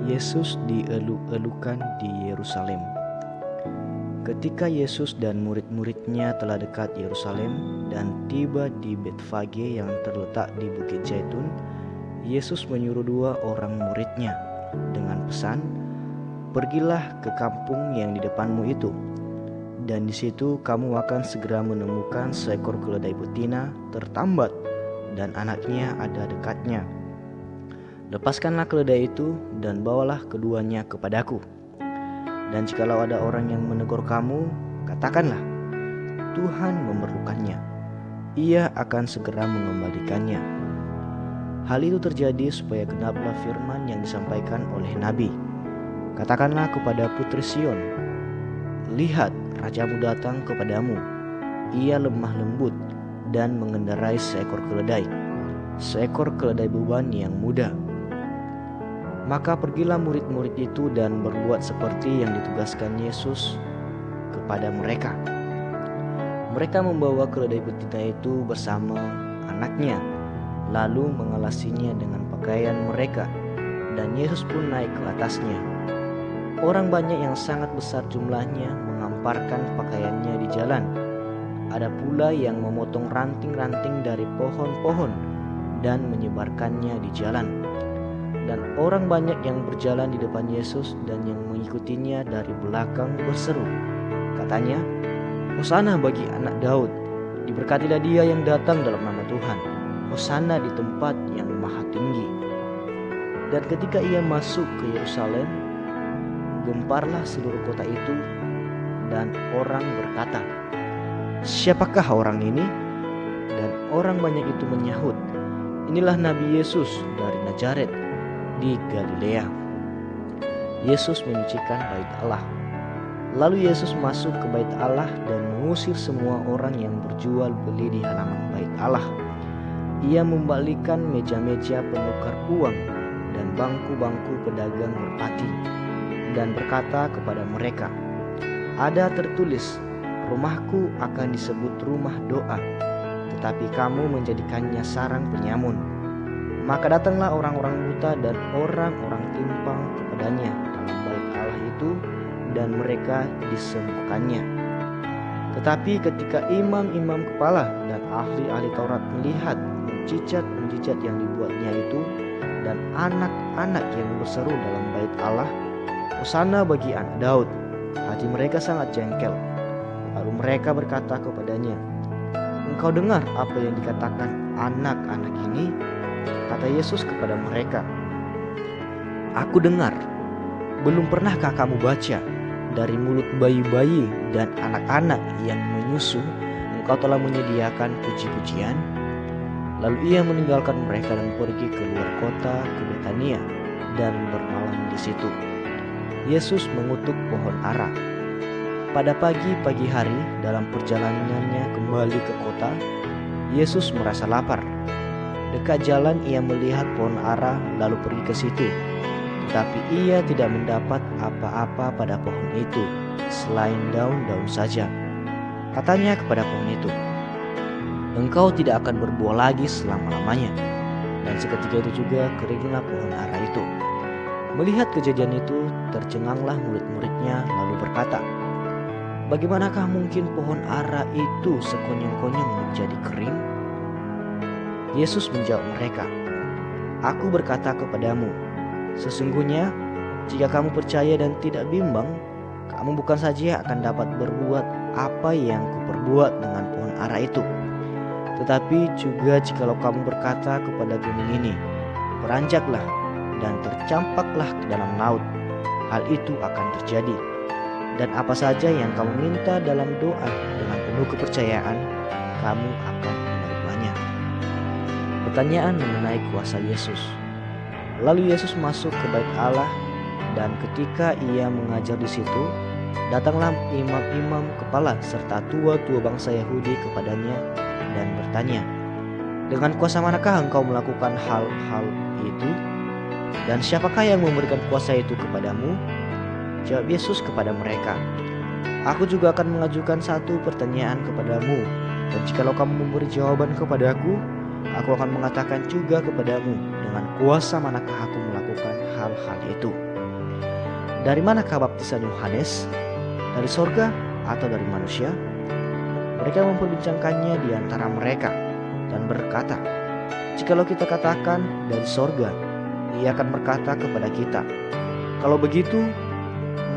Yesus dieluk-elukan di Yerusalem. Ketika Yesus dan murid-muridnya telah dekat Yerusalem dan tiba di Betfage yang terletak di Bukit Zaitun, Yesus menyuruh 2 orang muridnya dengan pesan, "Pergilah ke kampung yang di depanmu itu, dan di situ kamu akan segera menemukan seekor keledai betina tertambat dan anaknya ada dekatnya. Lepaskanlah keledai itu dan bawalah keduanya kepadaku. Dan jikalau ada orang yang menegur kamu, katakanlah, Tuhan memerlukannya. Ia akan segera mengembalikannya." Hal itu terjadi supaya genaplah firman yang disampaikan oleh Nabi. "Katakanlah kepada putri Sion, lihat, rajamu datang kepadamu. Ia lemah lembut dan mengendarai seekor keledai beban yang muda." Maka pergilah murid-murid itu dan berbuat seperti yang ditugaskan Yesus kepada mereka. Mereka membawa keledai betina itu bersama anaknya, lalu mengelasinya dengan pakaian mereka, dan Yesus pun naik ke atasnya. Orang banyak yang sangat besar jumlahnya mengamparkan pakaiannya di jalan. Ada pula yang memotong ranting-ranting dari pohon-pohon dan menyebarkannya di jalan. Dan orang banyak yang berjalan di depan Yesus dan yang mengikutinya dari belakang berseru. Katanya, "Hosana bagi anak Daud, diberkatilah dia yang datang dalam nama Tuhan. Hosana di tempat yang maha tinggi." Dan ketika ia masuk ke Yerusalem, gemparlah seluruh kota itu, dan orang berkata, "Siapakah orang ini?" Dan orang banyak itu menyahut, "Inilah Nabi Yesus dari Nazaret di Galilea." Yesus menyucikan bait Allah. Lalu Yesus masuk ke bait Allah dan mengusir semua orang yang berjual beli di halaman bait Allah. Ia membalikkan meja-meja penukar uang dan bangku-bangku pedagang merpati, dan berkata kepada mereka, "Ada tertulis, rumahku akan disebut rumah doa, tetapi kamu menjadikannya sarang penyamun." Maka datanglah orang-orang buta dan orang-orang timpang kepadanya dalam bait Allah itu, dan mereka disembuhkannya. Tetapi ketika imam-imam kepala dan ahli-ahli Taurat melihat mujizat-mujizat yang dibuatnya itu, dan anak-anak yang berseru dalam bait Allah, "Hosana bagi anak Daud," hati mereka sangat jengkel. Lalu mereka berkata kepadanya, "Engkau dengar apa yang dikatakan anak-anak ini?" Kata Yesus kepada mereka, "Aku dengar. Belum pernahkah kamu baca, dari mulut bayi-bayi dan anak-anak yang menyusu, engkau telah menyediakan puji-pujian?" Lalu ia meninggalkan mereka dan pergi keluar kota ke Betania dan bermalam di situ. Yesus mengutuk pohon ara. Pada pagi hari dalam perjalanannya kembali ke kota, Yesus merasa lapar. Dekat jalan ia melihat pohon ara lalu pergi ke situ. Tetapi ia tidak mendapat apa-apa pada pohon itu selain daun-daun saja. Katanya kepada pohon itu, "Engkau tidak akan berbuah lagi selama-lamanya." Dan seketika itu juga keringlah pohon ara itu. Melihat kejadian itu, tercenganglah murid-muridnya lalu berkata, "Bagaimanakah mungkin pohon ara itu sekonyong-konyong menjadi kering?" Yesus menjawab mereka, "Aku berkata kepadamu, sesungguhnya jika kamu percaya dan tidak bimbang, kamu bukan saja akan dapat berbuat apa yang kuperbuat dengan pohon ara itu, tetapi juga jikalau kamu berkata kepada gunung ini, beranjaklah dan tercampaklah ke dalam laut, hal itu akan terjadi. Dan apa saja yang kamu minta dalam doa dengan penuh kepercayaan, kamu akan menerimanya." Pertanyaan mengenai kuasa Yesus. Lalu Yesus masuk ke bait Allah, dan ketika ia mengajar di situ, datanglah imam-imam kepala serta tua-tua bangsa Yahudi kepadanya dan bertanya, "Dengan kuasa manakah engkau melakukan hal-hal itu? Dan siapakah yang memberikan kuasa itu kepadamu?" Jawab Yesus kepada mereka, "Aku juga akan mengajukan satu pertanyaan kepadamu, dan jikalau kamu memberi jawaban kepadaku, aku akan mengatakan juga kepadamu dengan kuasa manakah aku melakukan hal-hal itu." "Dari manakah baptisan Yohanes? Dari sorga atau dari manusia?" Mereka memperbincangkannya di antara mereka dan berkata, "Jikalau kita katakan dari sorga, ia akan berkata kepada kita, 'Kalau begitu,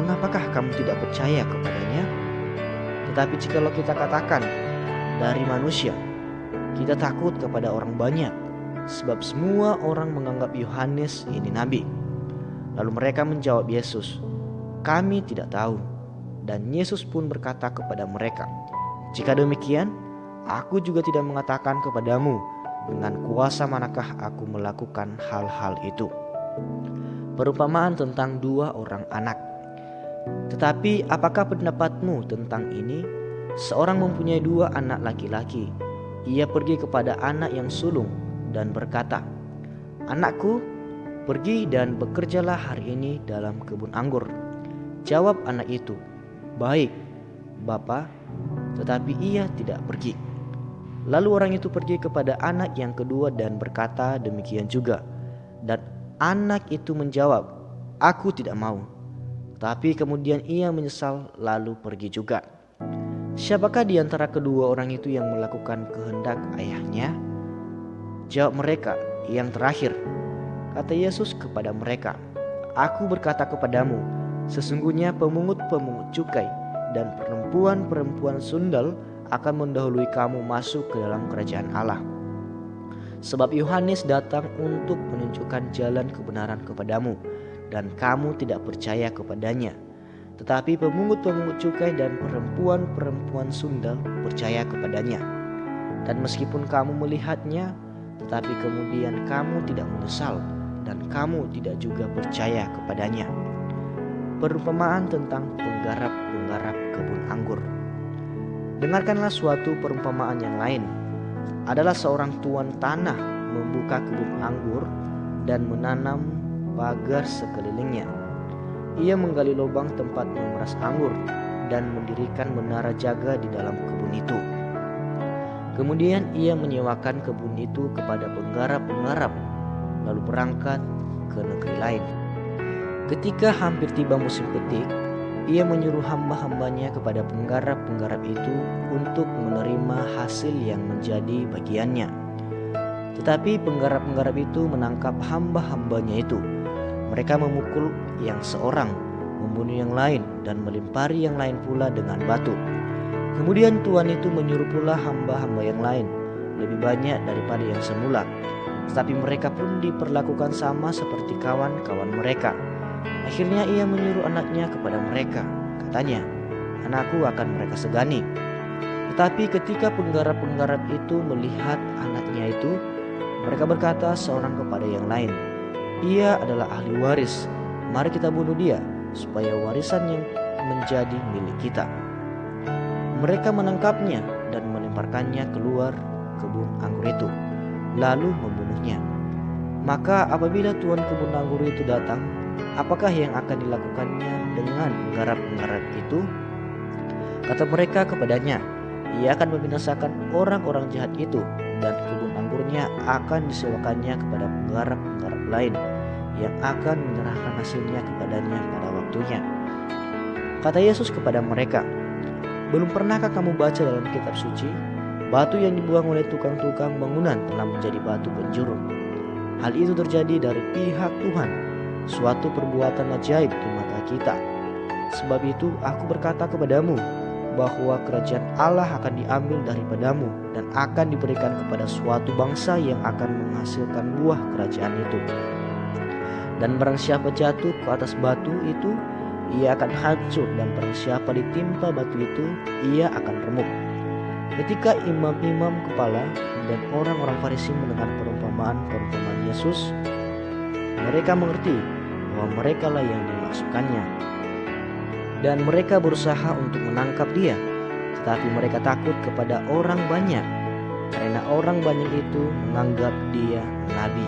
mengapakah kamu tidak percaya kepadanya?' Tetapi jikalau kita katakan dari manusia, kita takut kepada orang banyak, sebab semua orang menganggap Yohanes ini nabi." Lalu mereka menjawab Yesus, "Kami tidak tahu." Dan Yesus pun berkata kepada mereka, "Jika demikian, aku juga tidak mengatakan kepadamu dengan kuasa manakah aku melakukan hal-hal itu." Perumpamaan tentang dua orang anak. "Tetapi apakah pendapatmu tentang ini? Seorang mempunyai dua anak laki-laki. Ia pergi kepada anak yang sulung dan berkata, 'Anakku, pergi dan bekerjalah hari ini dalam kebun anggur.' Jawab anak itu, 'Baik, Bapa,' tetapi ia tidak pergi. Lalu orang itu pergi kepada anak yang kedua dan berkata demikian juga. Dan anak itu menjawab, 'Aku tidak mau.' Tapi kemudian ia menyesal lalu pergi juga. Siapakah di antara kedua orang itu yang melakukan kehendak ayahnya?" Jawab mereka, "Yang terakhir." Kata Yesus kepada mereka, "Aku berkata kepadamu, sesungguhnya pemungut-pemungut cukai dan perempuan-perempuan sundal akan mendahului kamu masuk ke dalam kerajaan Allah. Sebab Yohanes datang untuk menunjukkan jalan kebenaran kepadamu, dan kamu tidak percaya kepadanya. Tetapi pemungut-pemungut cukai dan perempuan-perempuan sundal percaya kepadanya. Dan meskipun kamu melihatnya, tetapi kemudian kamu tidak menyesal, dan kamu tidak juga percaya kepadanya." Perumpamaan tentang penggarap-penggarap kebun anggur. Dengarkanlah suatu perumpamaan yang lain. Adalah seorang tuan tanah membuka kebun anggur dan menanam pagar sekelilingnya. Ia menggali lubang tempat memeras anggur dan mendirikan menara jaga di dalam kebun itu. Kemudian ia menyewakan kebun itu kepada penggarap-penggarap, lalu berangkat ke negeri lain. Ketika hampir tiba musim petik, ia menyuruh hamba-hambanya kepada penggarap-penggarap itu untuk menerima hasil yang menjadi bagiannya. Tetapi penggarap-penggarap itu menangkap hamba-hambanya itu. Mereka memukul yang seorang, membunuh yang lain, dan melempari yang lain pula dengan batu. Kemudian tuan itu menyuruh pula hamba-hamba yang lain, lebih banyak daripada yang semula. Tetapi mereka pun diperlakukan sama seperti kawan-kawan mereka. Akhirnya ia menyuruh anaknya kepada mereka. Katanya, "Anakku akan mereka segani." Tetapi ketika penggarap-penggarap itu melihat anaknya itu, mereka berkata seorang kepada yang lain, "Ia adalah ahli waris. Mari kita bunuh dia, supaya warisan yang menjadi milik kita." Mereka menangkapnya dan melemparkannya keluar kebun anggur itu, lalu membunuhnya. Maka apabila tuan kebun anggur itu datang, apakah yang akan dilakukannya dengan penggarap-penggarap itu? Kata mereka kepadanya, "Ia akan membinasakan orang-orang jahat itu, dan kebun anggurnya akan disewakannya kepada penggarap-penggarap lain yang akan menyerahkan hasilnya kepadanya pada waktunya." Kata Yesus kepada mereka, "Belum pernahkah kamu baca dalam kitab suci, batu yang dibuang oleh tukang-tukang bangunan telah menjadi batu penjuru? Hal itu terjadi dari pihak Tuhan, suatu perbuatan ajaib di mata kita. Sebab itu aku berkata kepadamu, bahwa kerajaan Allah akan diambil daripadamu dan akan diberikan kepada suatu bangsa yang akan menghasilkan buah kerajaan itu. Dan barang siapa jatuh ke atas batu itu, ia akan hancur, dan barang siapa ditimpa batu itu, ia akan remuk." Ketika imam-imam kepala dan orang-orang Farisi mendengar perumpamaan Yesus, mereka mengerti bahwa merekalah yang dimaksudkannya. Dan mereka berusaha untuk menangkap dia, tetapi mereka takut kepada orang banyak, karena orang banyak itu menganggap dia nabi.